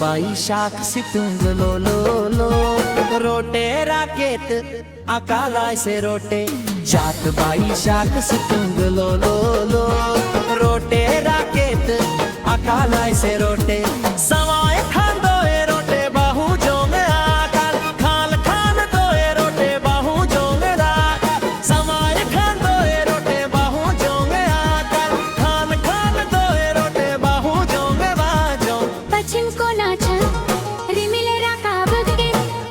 by शाख सितुंग लो लो लो रोटे राकेत अकालाय से रोटे जात बाई शाख सितुंग लो लो लो रोटे राकेत अकालाय से रोटे सवाए खान दोए रोटे बाहू जोंगे आकाल खाल खान दोए रोटे बाहू जोंगे रात सवाए खान दोए रोटे बाहू जोंगे आकाल खान खान दोए रोटे बाहू जोंगे बाजो पश्चिम को नाचा रिमिले राका बगे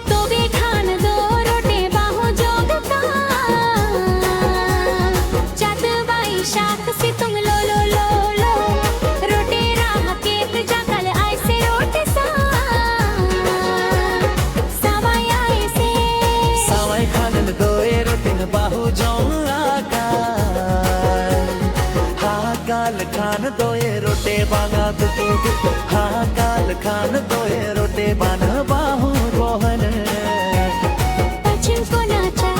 तो भी खान दो रोटे बाहू जोगता जात बाई शाख से तुम लो लो लो लो रोटे राह के जाकल ऐसे रोटे सा सवाई ऐसे सवाई खान दोए रोटे बाहू जोंगे आकाल हाकाल खान दोए रोटे बागा दुतु हाकाल खान दोए रोटे बान बाहू रोहन पश्चिम को नाचा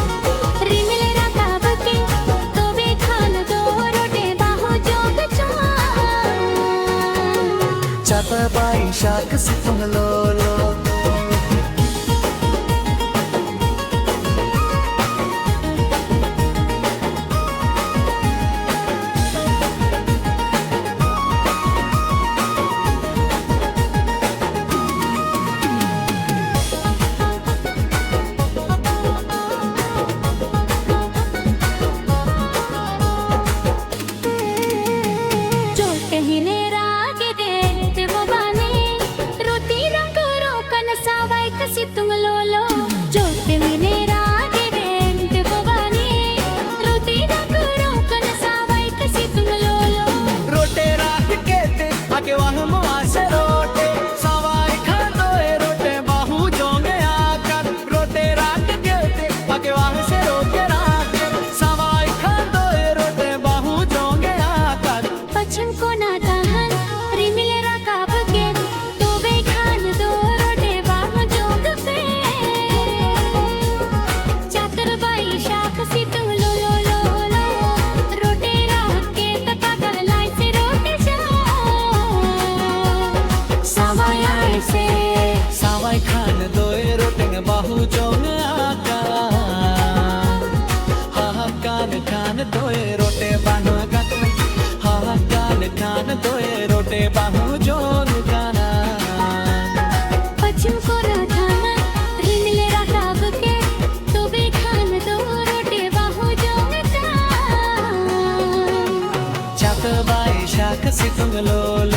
रिमिले राका बगे तो भी खान दो रोटे बाहू जोगता चत बाई शाख सितुंग लो लो तुम लो लो जो के मिले रागे रेंट बवानी रोटी ना करो कन सावाई कसी तुम लो लो रोटे राख के ते आके वाह मुआसे रोटे सवाई खान दोए रोटे बाहू जोंगे आकर रोटे राख के ते आके वाह से रोके राख सवाई खान दोए रोटे बाहू जोंगे आकर पश्चिम को ना दहन रिमिले राका बगे तो बे खान दो रोटे बाहू जोग पे चाकर बाई शाख सी तुम लो लो लो लो रोटे राह के तका कर लाई से रोटे जा सवाई ऐसे सवाई खान दोए रोटे बाहू जोंगे आकर हाकाल खान दोए रोटे बाहू गत हाकाल खान दोए रोटे बाहू जोंगे गाना पश्चिम को राधाना रिमिले राका बगे तो भी खान दो रोटे बाहू जोगता चत बाई शाख सितुंग लो लो